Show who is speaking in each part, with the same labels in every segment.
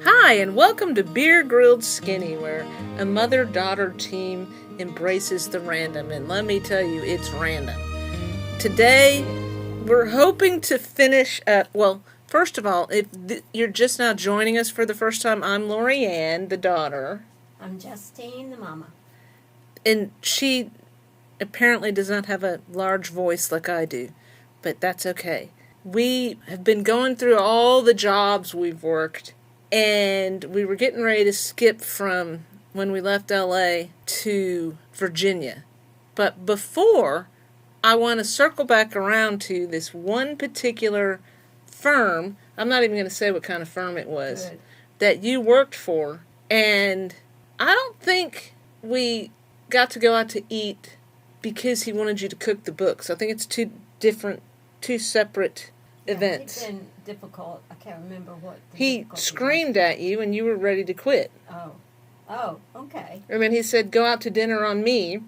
Speaker 1: Hi, and welcome to Beer Grilled Skinny, where a mother-daughter team embraces the random. And let me tell you, it's random. Today, we're hoping to finish up. Well, first of all, if you're just now joining us for the first time, I'm Lori Ann, the daughter.
Speaker 2: I'm Justine, the mama.
Speaker 1: And she apparently does not have a large voice like I do, but that's okay. We have been going through all the jobs we've worked, and we were getting ready to skip from when we left LA to Virginia. But before, I want to circle back around to this one particular firm. I'm not even going to say what kind of firm it was.
Speaker 2: Good.
Speaker 1: That you worked for. And I don't think we got to go out to eat because he wanted you to cook the books. I think it's two separate events.
Speaker 2: It's been difficult. I can't remember what.
Speaker 1: He screamed at you and you were ready to quit.
Speaker 2: Oh, okay.
Speaker 1: I mean, he said, go out to dinner on me.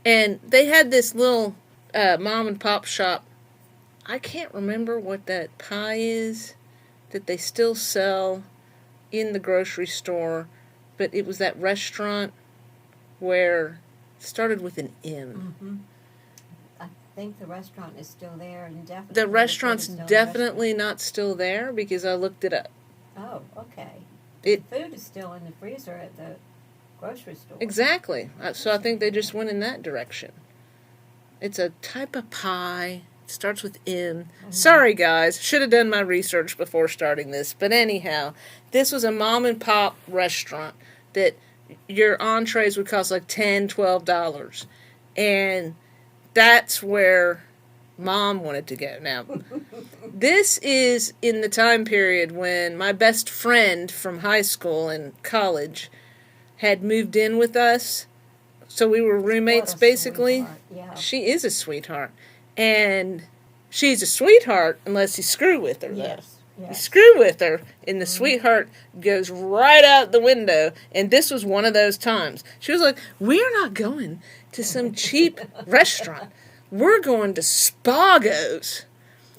Speaker 1: And they had this little mom and pop shop. I can't remember what that pie is that they still sell in the grocery store. But it was that restaurant where it started with an M.
Speaker 2: Mm-hmm. I think the restaurant is still there and definitely.
Speaker 1: The restaurant's definitely not still there because I looked it up.
Speaker 2: Oh, okay. The food is still in the freezer at the grocery store.
Speaker 1: Exactly. So I think they just went in that direction. It's a type of pie. It starts with M. Mm-hmm. Sorry, guys. Should have done my research before starting this. But anyhow, this was a mom and pop restaurant that your entrees would cost like $10, $12. And that's where Mom wanted to go. Now, this is in the time period when my best friend from high school and college had moved in with us. So we were roommates, basically.
Speaker 2: Yeah.
Speaker 1: She is a sweetheart. And she's a sweetheart unless you screw with her, though.
Speaker 2: Yes.
Speaker 1: You screw with her, and the sweetheart goes right out the window. And this was one of those times. She was like, we're not going to some cheap restaurant. We're going to Spago's.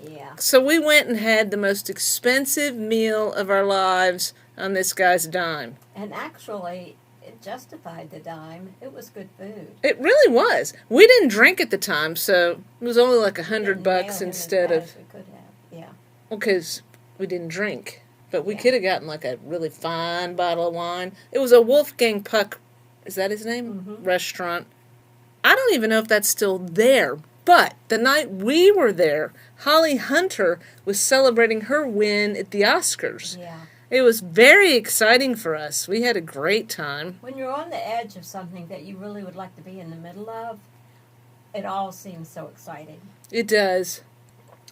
Speaker 2: Yeah.
Speaker 1: So we went and had the most expensive meal of our lives on this guy's dime.
Speaker 2: And actually, it justified the dime. It was good food.
Speaker 1: It really was. We didn't drink at the time, so it was only like $100 instead of.
Speaker 2: We could have, yeah.
Speaker 1: Well, because we didn't drink. But we could have gotten like a really fine bottle of wine. It was a Wolfgang Puck, is that his name?
Speaker 2: Mm-hmm.
Speaker 1: Restaurant. I don't even know if that's still there. But the night we were there, Holly Hunter was celebrating her win at the Oscars.
Speaker 2: Yeah.
Speaker 1: It was very exciting for us. We had a great time.
Speaker 2: When you're on the edge of something that you really would like to be in the middle of, it all seems so exciting.
Speaker 1: It does.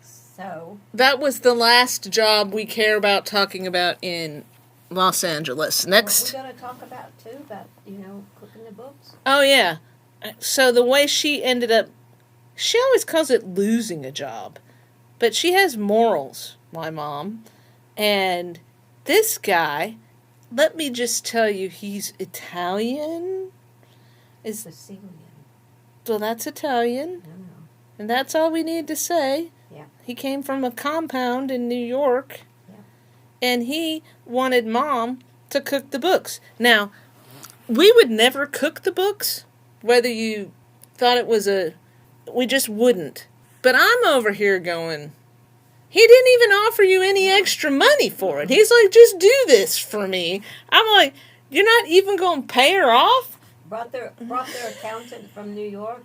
Speaker 2: So
Speaker 1: that was the last job we care about talking about in Los Angeles. Next.
Speaker 2: What we're going to talk about, too, about, cooking the books.
Speaker 1: Oh, yeah. So the way she ended up, she always calls it losing a job. But she has morals, my mom. And this guy, let me just tell you, he's Italian.
Speaker 2: Sicilian.
Speaker 1: Well, that's Italian.
Speaker 2: I know.
Speaker 1: And that's all we need to say.
Speaker 2: Yeah.
Speaker 1: He came from a compound in New York.
Speaker 2: Yeah.
Speaker 1: And he wanted Mom to cook the books. Now, we would never cook the books, whether you thought it was we just wouldn't. But I'm over here going, he didn't even offer you any extra money for it. He's like, just do this for me. I'm like, you're not even going to pay her off?
Speaker 2: Brought their accountant from New York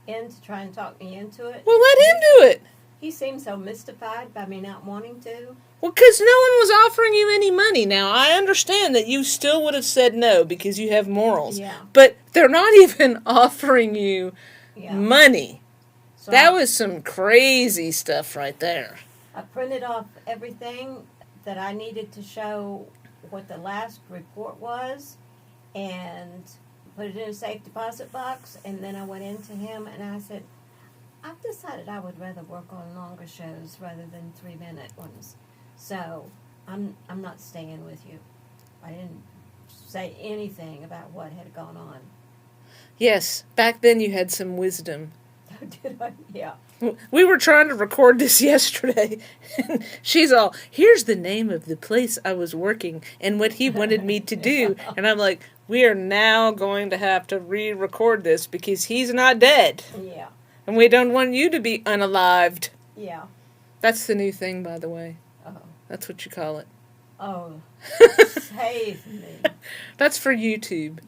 Speaker 2: in to try and talk me into it.
Speaker 1: Well, let him do it.
Speaker 2: He seemed so mystified by me not wanting to.
Speaker 1: Well, because no one was offering you any money. Now, I understand that you still would have said no because you have morals.
Speaker 2: Yeah.
Speaker 1: But they're not even offering you money.
Speaker 2: So
Speaker 1: that was some crazy stuff right there.
Speaker 2: I printed off everything that I needed to show what the last report was and put it in a safe deposit box. And then I went into him and I said, I've decided I would rather work on longer shows rather than 3-minute ones. So I'm not staying with you. I didn't say anything about what had gone on.
Speaker 1: Yes, back then you had some wisdom.
Speaker 2: Did I? Yeah.
Speaker 1: We were trying to record this yesterday, and she's all, here's the name of the place I was working and what he wanted me to do. And I'm like, we are now going to have to re-record this because he's not dead.
Speaker 2: Yeah.
Speaker 1: And we don't want you to be unalived.
Speaker 2: Yeah.
Speaker 1: That's the new thing, by the way.
Speaker 2: Oh.
Speaker 1: That's what you call it.
Speaker 2: Oh. Save me.
Speaker 1: That's for YouTube.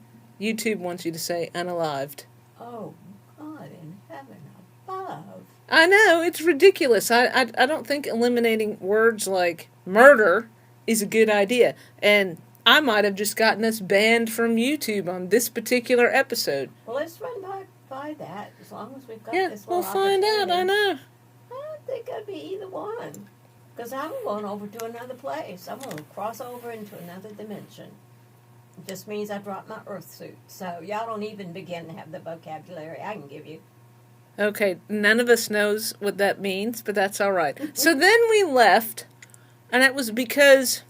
Speaker 1: YouTube wants you to say unalived.
Speaker 2: Oh, God in heaven above.
Speaker 1: I know, it's ridiculous. I don't think eliminating words like murder is a good idea. And I might have just gotten us banned from YouTube on this particular episode.
Speaker 2: Well, let's run by that as long as we've got
Speaker 1: Yeah,
Speaker 2: this
Speaker 1: we'll
Speaker 2: little
Speaker 1: find out, I know.
Speaker 2: I don't think I'd be either one. Because I'm going over to another place. I'm going to cross over into another dimension. It just means I dropped my Earth suit. So y'all don't even begin to have the vocabulary I can give you.
Speaker 1: Okay, none of us knows what that means, but that's all right. So then we left, and it was because,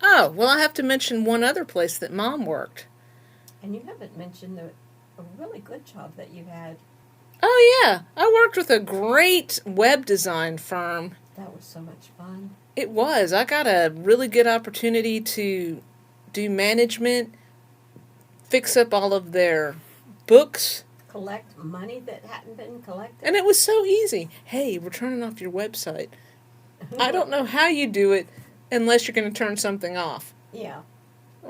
Speaker 1: oh, well, I have to mention one other place that Mom worked.
Speaker 2: And you haven't mentioned a really good job that you had.
Speaker 1: Oh, yeah. I worked with a great web design firm.
Speaker 2: That was so much fun.
Speaker 1: It was. I got a really good opportunity to do management, fix up all of their books.
Speaker 2: Collect money that hadn't been collected.
Speaker 1: And it was so easy. Hey, we're turning off your website. I don't know how you do it unless you're going to turn something off.
Speaker 2: Yeah.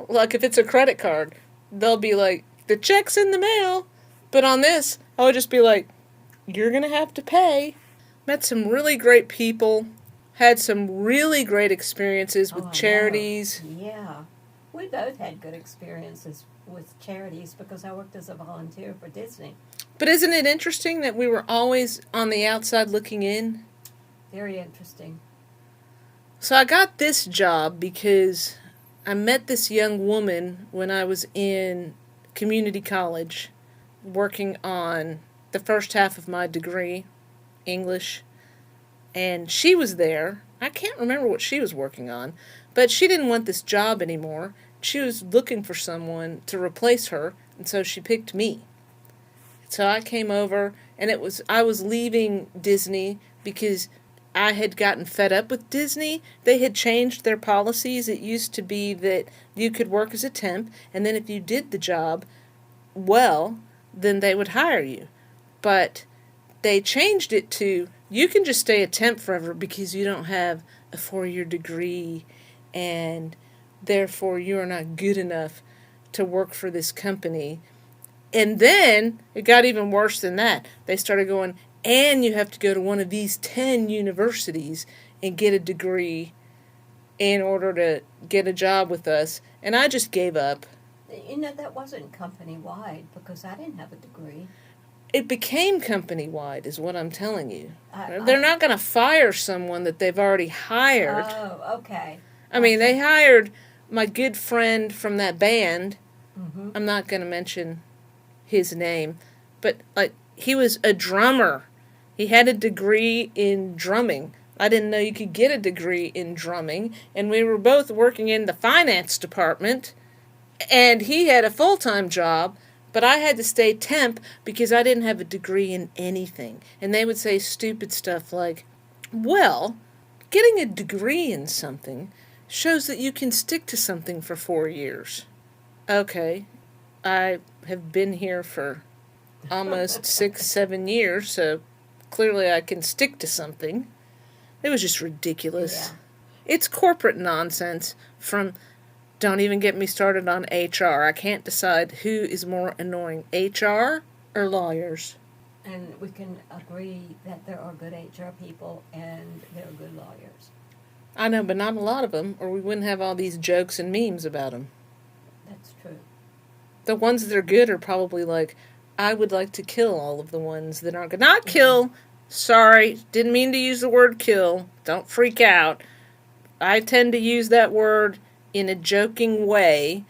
Speaker 1: Like if it's a credit card, they'll be like, the check's in the mail. But on this, I would just be like, you're going to have to pay. Met some really great people. Had some really great experiences with charities.
Speaker 2: Yeah. We both had good experiences with charities because I worked as a volunteer for Disney.
Speaker 1: But isn't it interesting that we were always on the outside looking in?
Speaker 2: Very interesting.
Speaker 1: So I got this job because I met this young woman when I was in community college working on the first half of my degree, English, and she was there. I can't remember what she was working on, but she didn't want this job anymore. She was looking for someone to replace her, and so she picked me. So I came over, and I was leaving Disney because I had gotten fed up with Disney. They had changed their policies. It used to be that you could work as a temp, and then if you did the job well, then they would hire you. But they changed it to you can just stay a temp forever because you don't have a 4-year degree, and therefore you are not good enough to work for this company. And then it got even worse than that. They started going, and you have to go to one of these 10 universities and get a degree in order to get a job with us. And I just gave up.
Speaker 2: You know, that wasn't company-wide because I didn't have a degree.
Speaker 1: It became company-wide is what I'm telling you. They're not going to fire someone that they've already hired.
Speaker 2: Oh, okay.
Speaker 1: I mean, they hired my good friend from that band.
Speaker 2: Mm-hmm.
Speaker 1: I'm not going to mention his name, but like he was a drummer. He had a degree in drumming. I didn't know you could get a degree in drumming, and we were both working in the finance department, and he had a full-time job, but I had to stay temp because I didn't have a degree in anything. And they would say stupid stuff like, well, getting a degree in something shows that you can stick to something for 4 years. Okay, I have been here for almost 6-7 years, so clearly I can stick to something. It was just ridiculous. Yeah. It's corporate nonsense from, don't even get me started on HR. I can't decide who is more annoying, HR or lawyers.
Speaker 2: And we can agree that there are good HR people and there are good lawyers.
Speaker 1: I know, but not a lot of them, or we wouldn't have all these jokes and memes about them.
Speaker 2: That's true.
Speaker 1: The ones that are good are probably like, I would like to kill all of the ones that aren't good. Not kill. Sorry, didn't mean to use the word kill. Don't freak out. I tend to use that word in a joking way,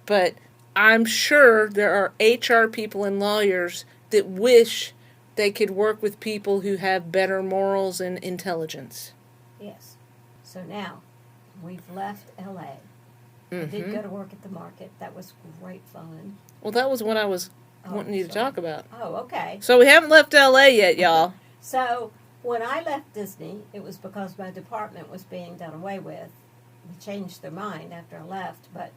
Speaker 1: but I'm sure there are HR people and lawyers that wish they could work with people who have better morals and intelligence.
Speaker 2: Yes. So now, we've left L.A.
Speaker 1: Mm-hmm.
Speaker 2: I did go to work at the market. That was great fun.
Speaker 1: Well, that was when I was wanting you to talk about.
Speaker 2: Oh, okay.
Speaker 1: So we haven't left L.A. yet, y'all.
Speaker 2: So when I left Disney, it was because my department was being done away with. They changed their mind after I left, but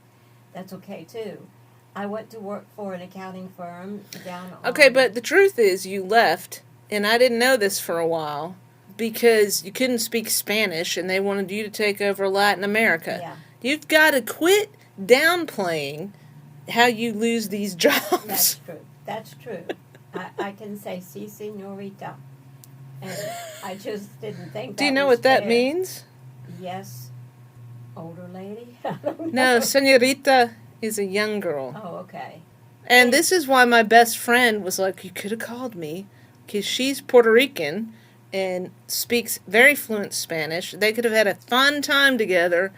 Speaker 2: that's okay too. I went to work for an accounting firm down on...
Speaker 1: Okay, but the truth is you left, and I didn't know this for a while, because you couldn't speak Spanish and they wanted you to take over Latin America.
Speaker 2: Yeah.
Speaker 1: You've got to quit downplaying how you lose these jobs.
Speaker 2: That's true. That's true. I can say, si, senorita. And I just didn't think that.
Speaker 1: Do you know what that
Speaker 2: fair.
Speaker 1: means?
Speaker 2: Yes. Older lady? I don't
Speaker 1: No,
Speaker 2: know.
Speaker 1: senorita is a young girl.
Speaker 2: Oh, okay.
Speaker 1: And this is why my best friend was like, you could have called me, because she's Puerto Rican and speaks very fluent Spanish. They could have had a fun time together,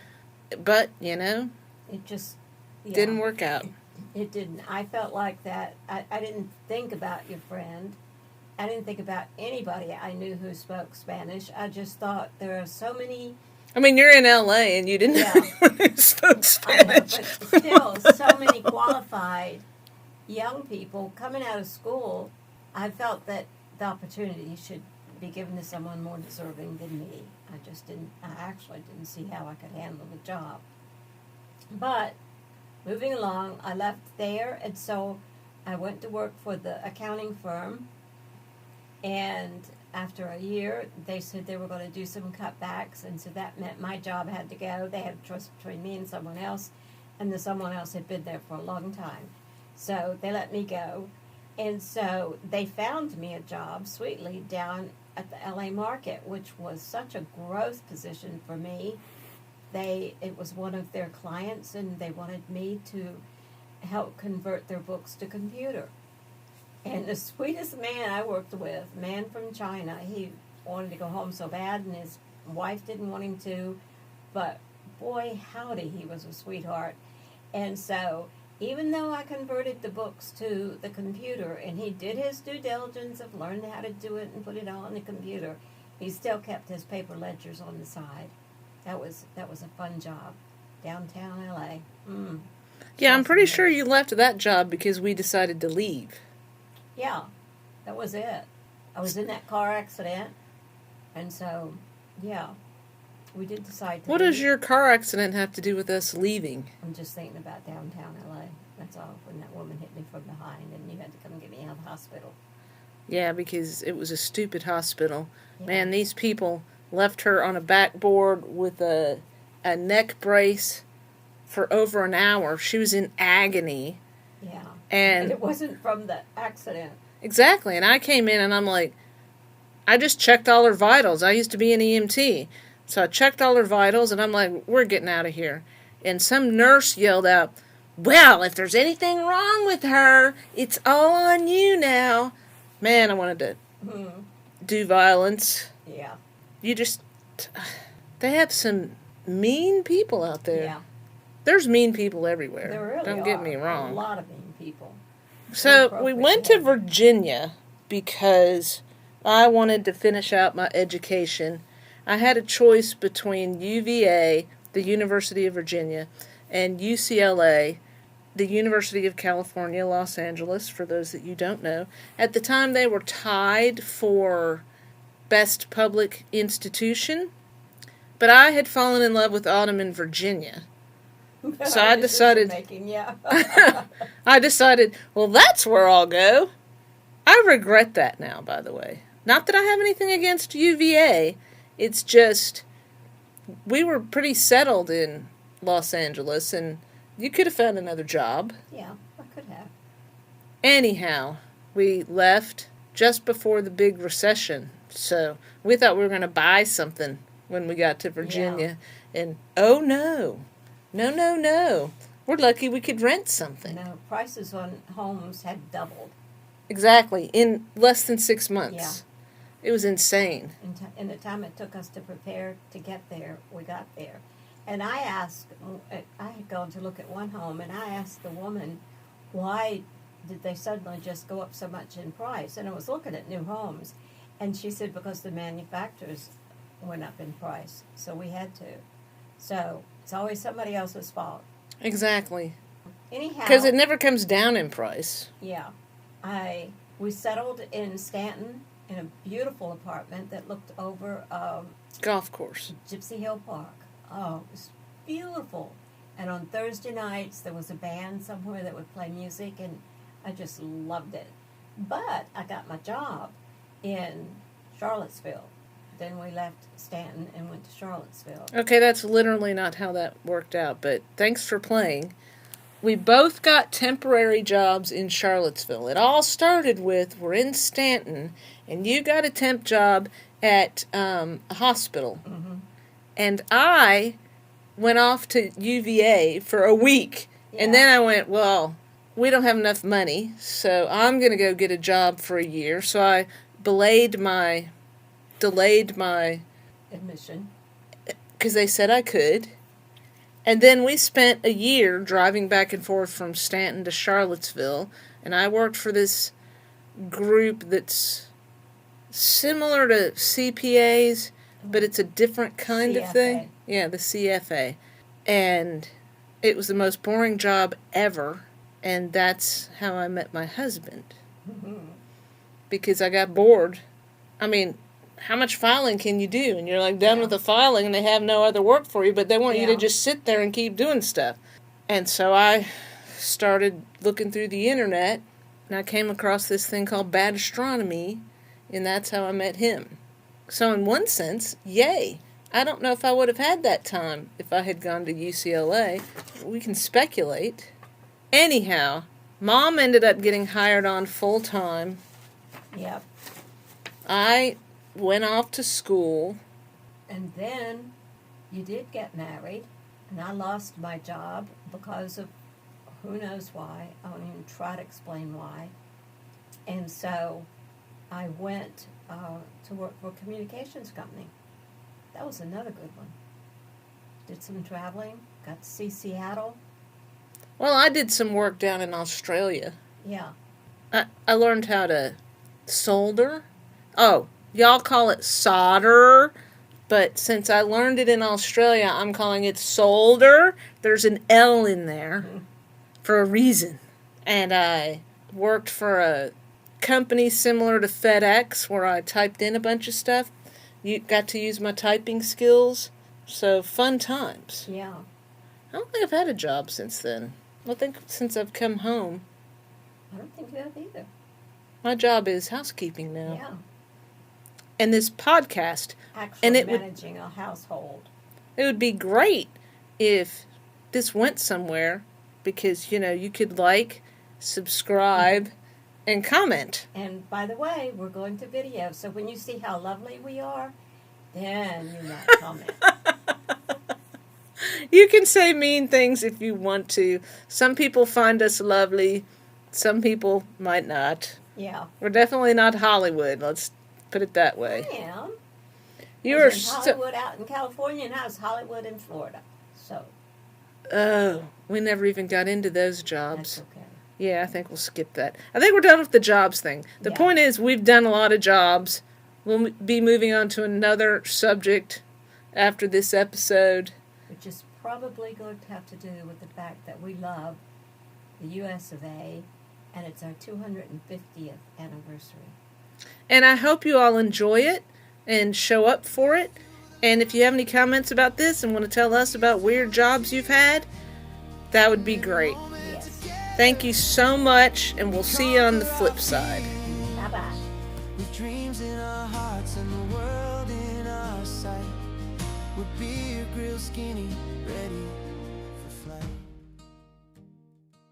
Speaker 1: but, you know,
Speaker 2: It just... yeah.
Speaker 1: didn't work out.
Speaker 2: It didn't. I felt like that. I didn't think about your friend. I didn't think about anybody I knew who spoke Spanish. I just thought there are so many...
Speaker 1: I mean, you're in L.A. and you didn't know anyone who spoke
Speaker 2: I know,
Speaker 1: Spanish.
Speaker 2: but still, so many qualified young people coming out of school. I felt that the opportunity should be given to someone more deserving than me. I actually didn't see how I could handle the job. But moving along, I left there, and so I went to work for the accounting firm. And after a year, they said they were going to do some cutbacks, and so that meant my job had to go. They had a choice between me and someone else, and the someone else had been there for a long time. So they let me go. And so they found me a job, sweetly, down at the LA market, which was such a growth position for me. It was one of their clients, and they wanted me to help convert their books to computer. And the sweetest man I worked with, man from China, he wanted to go home so bad, and his wife didn't want him to, but boy, howdy, he was a sweetheart. And so even though I converted the books to the computer, and he did his due diligence of learning how to do it and put it all on the computer, he still kept his paper ledgers on the side. That was a fun job, downtown LA.
Speaker 1: Yeah, I'm pretty sure you left that job because we decided to leave.
Speaker 2: Yeah, that was it. I was in that car accident, and so, yeah, we did decide to
Speaker 1: What
Speaker 2: leave.
Speaker 1: does your car accident have to do with us leaving?
Speaker 2: I'm just thinking about downtown LA. That's all. When that woman hit me from behind, and you had to come get me out of the hospital.
Speaker 1: Yeah, because it was a stupid hospital.
Speaker 2: Yeah.
Speaker 1: Man, these people left her on a backboard with a neck brace for over an hour. She was in agony.
Speaker 2: Yeah.
Speaker 1: And
Speaker 2: it wasn't from the accident.
Speaker 1: Exactly. And I came in and I'm like, I just checked all her vitals. I used to be an EMT. So I checked all her vitals and I'm like, we're getting out of here. And some nurse yelled out, well, if there's anything wrong with her, it's all on you now. Man, I wanted to do violence.
Speaker 2: Yeah.
Speaker 1: They have some mean people out there.
Speaker 2: Yeah.
Speaker 1: There's mean people everywhere.
Speaker 2: There really
Speaker 1: Don't get me wrong.
Speaker 2: A lot of mean people.
Speaker 1: So we went to Virginia because I wanted to finish out my education. I had a choice between UVA, the University of Virginia, and UCLA, the University of California, Los Angeles, for those that you don't know. At the time, they were tied for best public institution, but I had fallen in love with Autumn in Virginia. So I decided, I decided, well, that's where I'll go. I regret that now, by the way. Not that I have anything against UVA. It's just, we were pretty settled in Los Angeles, and you could have found another job.
Speaker 2: Yeah, I could have.
Speaker 1: Anyhow, we left just before the big recession. So we thought we were going to buy something when we got to Virginia. Yeah. And, oh, no. No. We're lucky we could rent something.
Speaker 2: No, prices on homes had doubled.
Speaker 1: Exactly. In less than 6 months. Yeah. It was insane.
Speaker 2: In the time it took us to prepare to get there, we got there. And I had gone to look at one home, and I asked the woman, why did they suddenly just go up so much in price? And I was looking at new homes. And she said, because the manufacturers went up in price. So we had to. So it's always somebody else's fault.
Speaker 1: Exactly.
Speaker 2: Anyhow.
Speaker 1: Because it never comes down in price.
Speaker 2: Yeah. We settled in Stanton in a beautiful apartment that looked over
Speaker 1: Golf course.
Speaker 2: Gypsy Hill Park. Oh, it was beautiful. And on Thursday nights, there was a band somewhere that would play music, and I just loved it. But I got my job in Charlottesville. Then we left Stanton and went to Charlottesville.
Speaker 1: Okay, that's literally not how that worked out, but thanks for playing. We both got temporary jobs in Charlottesville. It all started with, we're in Stanton, and you got a temp job at a hospital.
Speaker 2: Mm-hmm.
Speaker 1: And I went off to UVA for a week.
Speaker 2: Yeah.
Speaker 1: And then I went, well, we don't have enough money, so I'm going to go get a job for a year. So I delayed my
Speaker 2: Admission.
Speaker 1: because they said I could. And then we spent a year driving back and forth from Stanton to Charlottesville, and I worked for this group that's similar to CPAs, but it's a different kind of thing. Yeah, the CFA. And it was the most boring job ever, and that's how I met my husband.
Speaker 2: Mm-hmm.
Speaker 1: Because I got bored. I mean, how much filing can you do? And you're like done with the filing and they have no other work for you, but they want you to just sit there and keep doing stuff. And so I started looking through the internet, and I came across this thing called bad astronomy, and that's how I met him. So in one sense, yay. I don't know if I would have had that time if I had gone to UCLA. We can speculate. Anyhow, Mom ended up getting hired on full-time.
Speaker 2: Yep.
Speaker 1: I went off to school.
Speaker 2: And then you did get married, and I lost my job because of who knows why. I won't even try to explain why. And so I went to work for a communications company. That was another good one. Did some traveling, got to see Seattle.
Speaker 1: Well, I did some work down in Australia.
Speaker 2: Yeah.
Speaker 1: I learned how to solder. Oh, y'all call it solder, but since I learned it in Australia, I'm calling it solder. There's an L in there for a reason. And I worked for a company similar to FedEx where I typed in a bunch of stuff. You got to use my typing skills. So, fun times.
Speaker 2: Yeah.
Speaker 1: I don't think I've had a job since then. I think since I've come home.
Speaker 2: I don't think you have either.
Speaker 1: My job is housekeeping now.
Speaker 2: Yeah.
Speaker 1: And this podcast.
Speaker 2: Actually
Speaker 1: and
Speaker 2: managing a household.
Speaker 1: It would be great if this went somewhere because, you could like, subscribe, and comment.
Speaker 2: And by the way, we're going to video, so when you see how lovely we are, then you might comment.
Speaker 1: You can say mean things if you want to. Some people find us lovely. Some people might not.
Speaker 2: Yeah.
Speaker 1: We're definitely not Hollywood. Let's put it that way.
Speaker 2: I am.
Speaker 1: You are
Speaker 2: Hollywood out in California, and I was Hollywood in Florida. So.
Speaker 1: Oh, we never even got into those jobs.
Speaker 2: That's okay.
Speaker 1: Yeah, I think we'll skip that. I think we're done with the jobs thing. The point is, we've done a lot of jobs. We'll be moving on to another subject after this episode.
Speaker 2: Which is probably going to have to do with the fact that we love the U.S. of A., and it's our 250th anniversary.
Speaker 1: And I hope you all enjoy it and show up for it. And if you have any comments about this and want to tell us about weird jobs you've had, that would be great.
Speaker 2: Yes.
Speaker 1: Thank you so much, and we'll see you on the flip side.
Speaker 2: Bye-bye.
Speaker 3: With dreams in our hearts and the world in our sight. We're beer grill skinny